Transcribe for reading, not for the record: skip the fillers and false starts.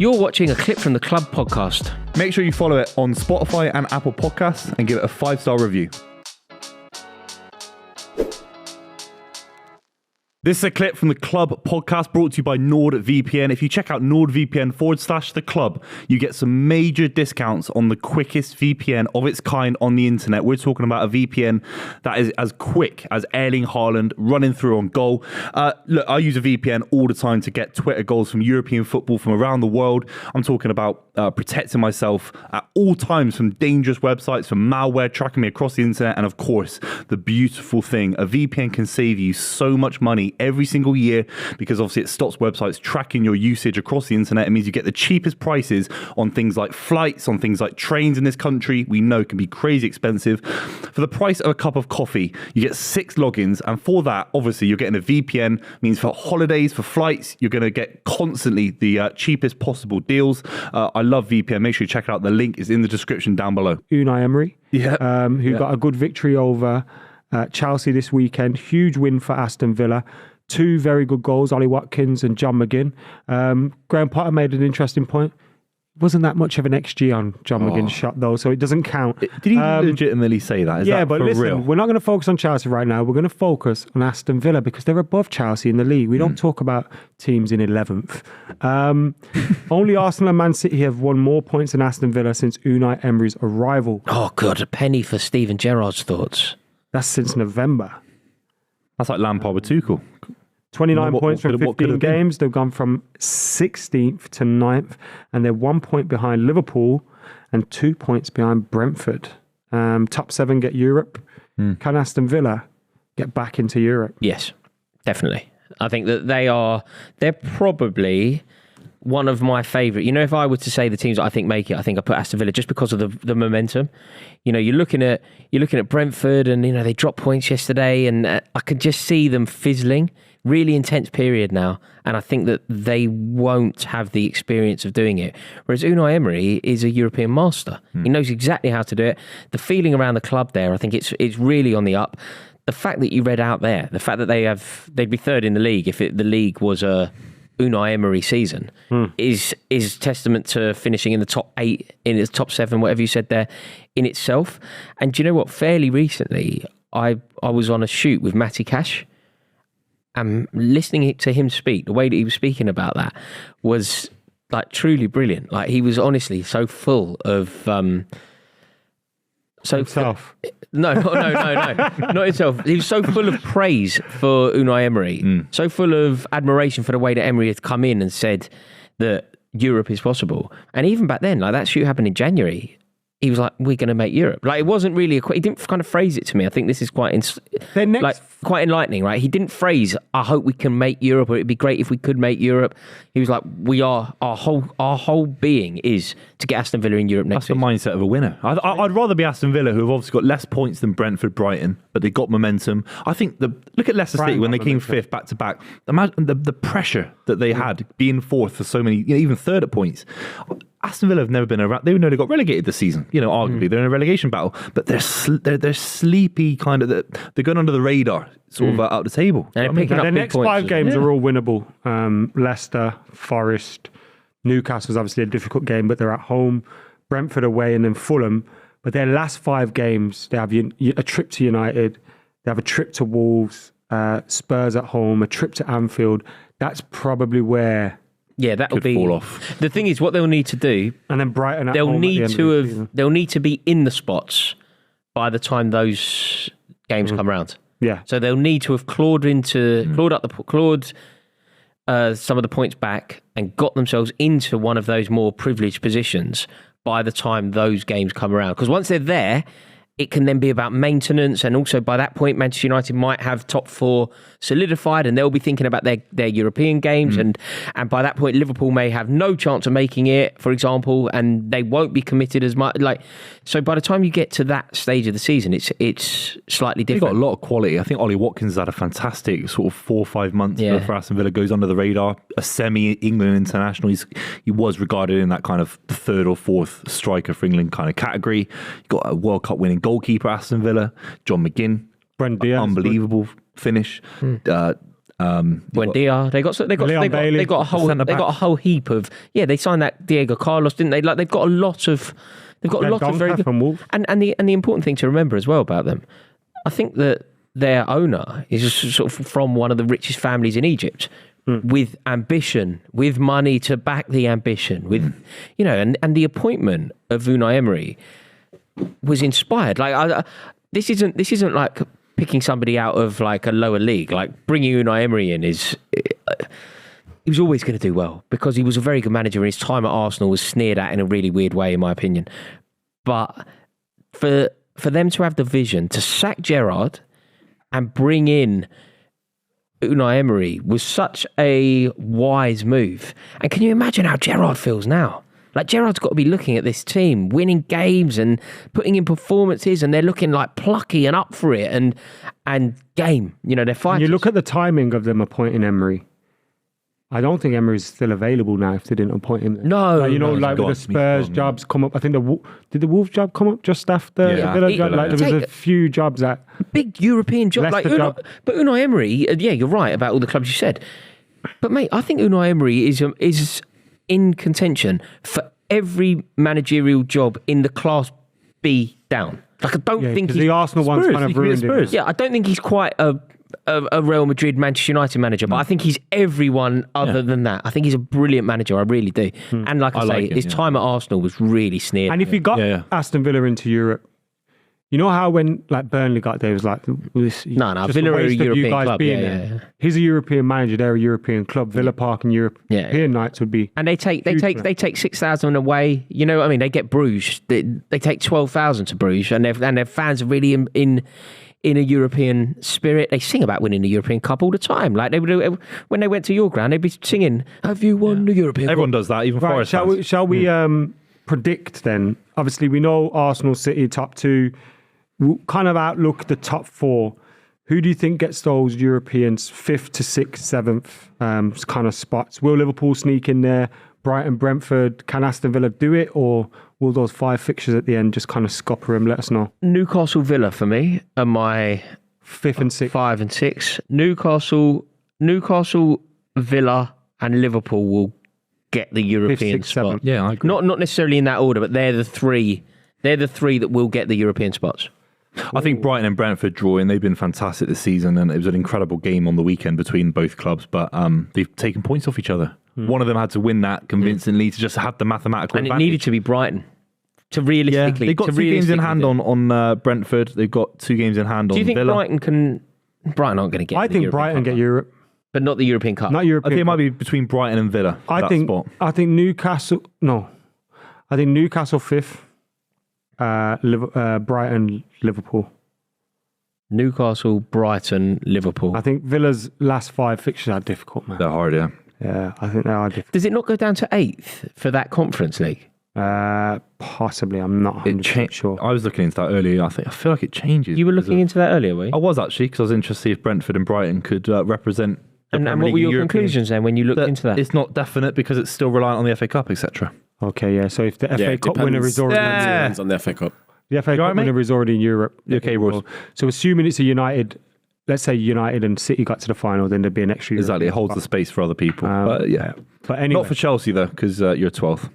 You're watching a clip from the Club podcast. Make sure you follow it on Spotify and Apple Podcasts and give it a 5-star review. This is a clip from the Club podcast brought to you by NordVPN. If you check out NordVPN/the club, you get some major discounts on the quickest VPN of its kind on the internet. We're talking about a VPN that is as quick as Erling Haaland running through on goal. Look, I use a VPN all the time to get Twitter goals from European football from around the world. I'm talking about protecting myself at all times from dangerous websites, from malware tracking me across the internet, and of course, the beautiful thing, a VPN can save you so much money every single year because obviously it stops websites tracking your usage across the internet. It means you get the cheapest prices on things like flights, on things like trains in this country. We know can be crazy expensive. For the price of a cup of coffee, you get 6 logins, and for that, obviously, you're getting a VPN. Means for holidays, for flights, you're going to get constantly the cheapest possible deals. I love VPN. Make sure you check it out. The link is in the description down below. Unai Emery, who got a good victory over Chelsea this weekend. Huge win for Aston Villa. 2 very good goals, Ollie Watkins and John McGinn. Graham Potter made an interesting point. Wasn't that much of an XG on John McGinn's shot, though, so it doesn't count. Did he legitimately say that? Is that but for listen, real? We're not going to focus on Chelsea right now. We're going to focus on Aston Villa because they're above Chelsea in the league. We don't talk about teams in 11th. Only Arsenal and Man City have won more points than Aston Villa since Unai Emery's arrival. Oh, God, a penny for Steven Gerrard's thoughts. That's since November. That's like Lampard with Tuchel. 29 points from 15 been? games. They've gone from 16th to 9th, and they're 1 point behind Liverpool and 2 points behind Brentford. Top 7 get Europe. Can Aston Villa get back into Europe? Yes, definitely. I think that they're probably one of my favourite. You know, if I were to say the teams that I think make it, I think I put Aston Villa just because of the momentum. You know, you're looking at Brentford, and you know they dropped points yesterday, and I could just see them fizzling. Really intense period now, and I think that they won't have the experience of doing it. Whereas Unai Emery is a European master. He knows exactly how to do it. The feeling around the club there, I think it's really on the up. The fact that you read out there, the fact that they'd be third in the league if the league was a Unai Emery season is testament to finishing in the top 8, in the top 7, whatever you said there, in itself. And do you know what? Fairly recently, I was on a shoot with Matty Cash. And listening to him speak, the way that he was speaking about that was like truly brilliant. Like he was honestly so full of Himself. No, not himself. He was so full of praise for Unai Emery, so full of admiration for the way that Emery had come in and said that Europe is possible. And even back then, like that shoot happened in January. He was like, "We're going to make Europe." Like it wasn't really he didn't kind of phrase it to me. I think this is quite quite enlightening, right? He didn't phrase, "I hope we can make Europe," or "It'd be great if we could make Europe." He was like, "We are our whole being is to get Aston Villa in Europe next season." That's the mindset of a winner. I'd rather be Aston Villa, who have obviously got less points than Brentford, Brighton, but they got momentum. I think look at Leicester City when they came 5th back to back. Imagine the pressure that they had being 4th for so many, even 3rd at points. Aston Villa have never been around. They only got relegated this season. You know, arguably they're in a relegation battle, but they're sleepy kind of. They're going under the radar, sort of out the table. And their next 5 games are all winnable. Leicester, Forest, Newcastle's obviously a difficult game, but they're at home. Brentford away, and then Fulham. But their last 5 games, they have a trip to United, they have a trip to Wolves, Spurs at home, a trip to Anfield. That's probably where. Yeah, that'll be fall off. The thing is, what they'll need to do, and then Brighton at they'll home need at the to end of the have, season. they'll need to be in the spots by the time those games come around. Yeah. So they'll need to have clawed some of the points back and got themselves into one of those more privileged positions by the time those games come around. Because once they're there, it can then be about maintenance, and also by that point Manchester United might have top 4 solidified and they'll be thinking about their European games, and by that point Liverpool may have no chance of making it, for example, and they won't be committed as much. So by the time you get to that stage of the season, it's slightly different. They've got a lot of quality. I think Ollie Watkins has had a fantastic sort of 4 or 5 months for Aston Villa. Goes under the radar, a semi-England international. He was regarded in that kind of 3rd or 4th striker for England kind of category. He got a World Cup winning goalkeeper Aston Villa, John McGinn, Brent Diaz, unbelievable finish. Buendia. They got a whole heap of They signed that Diego Carlos, didn't they? Like they've got a lot of very good. And the important thing to remember as well about them, I think that their owner is sort of from one of the richest families in Egypt. With ambition, with money to back the ambition, with and the appointment of Unai Emery was inspired. Like this isn't like picking somebody out of like a lower league. Like bringing Unai Emery in he was always going to do well because he was a very good manager. And his time at Arsenal was sneered at in a really weird way, in my opinion. But for them to have the vision to sack Gerrard and bring in Unai Emery was such a wise move. And can you imagine how Gerrard feels now? Like Gerrard's got to be looking at this team, winning games and putting in performances, and they're looking like plucky and up for it and game. They're fighting. You look at the timing of them appointing Emery. I don't think Emery's still available now if they didn't appoint him. No. With the Spurs jobs come up. I think did the Wolves job come up just after the Villa job? Like there was a few jobs that... Big European job. But Unai Emery, you're right about all the clubs you said. But mate, I think Unai Emery is in contention for every managerial job in the Class B down. Like I don't think the Arsenal one's kind of ruined him. Yeah, I don't think he's quite a Real Madrid, Manchester United manager, but I think he's everyone other than that. I think he's a brilliant manager. I really do. And like I say, his time at Arsenal was really sneered. And if he got Aston Villa into Europe, you know how when like Burnley got there, it was like, Villa are a European club. He's a European manager. They're a European club. Villa Park and European nights would be. And they take 6,000 away. You know what I mean? They get Bruges. They take 12,000 to Bruges, and their fans are really in a European spirit. They sing about winning the European Cup all the time. Like they would when they went to your ground, they'd be singing, "Have you won the European Cup?" Everyone does that, even Forest fans. Shall we predict then? Obviously, we know Arsenal, City, top two. We'll kind of outlook the top four. Who do you think gets those Europeans 5th to 6th, 7th kind of spots? Will Liverpool sneak in there? Brighton, Brentford, can Aston Villa do it? Or will those 5 fixtures at the end just kind of scupper them? Let us know. Newcastle, Villa for me are my 5th and 6th. 5 and 6. Newcastle, Villa and Liverpool will get the European 5th, 6th, spot. 7th. Yeah, I agree. Not necessarily in that order, but they're the three that will get the European spots. I think Brighton and Brentford drawing, they've been fantastic this season, and it was an incredible game on the weekend between both clubs, but they've taken points off each other. One of them had to win that convincingly to just have the mathematical advantage. And it needed to be Brighton to realistically... they've got 2 games in hand on Brentford. They've got 2 games in hand on Villa. Do you think Brighton aren't going to get I think Brighton get Europe. But not the European Cup. Not European I think it Cup. might be between Brighton and Villa. I think Newcastle... No. I think Newcastle 5th. Brighton, Liverpool. Newcastle, Brighton, Liverpool. I think Villa's last 5 fixtures are difficult, man. They're hard, yeah. Yeah, I think they are difficult. Does it not go down to 8th for that Conference League? Possibly. I'm not 100% sure. I was looking into that earlier. I feel like it changes. You were looking into that earlier, were you? I was actually, because I was interested to see if Brentford and Brighton could represent the And Premier what were League your European. conclusions then when you looked into that? It's not definite because it's still reliant on the FA Cup, etc. Okay, yeah. So if the FA Cup winner is already Depends on the FA Cup. the FA Cup winner is already in Europe. Okay, Ross. So assuming it's a United, let's say United and City got to the final, then there'd be an extra. Exactly, it European holds spot. the space for other people. But yeah, But anyway, not for Chelsea though, because you're 12th.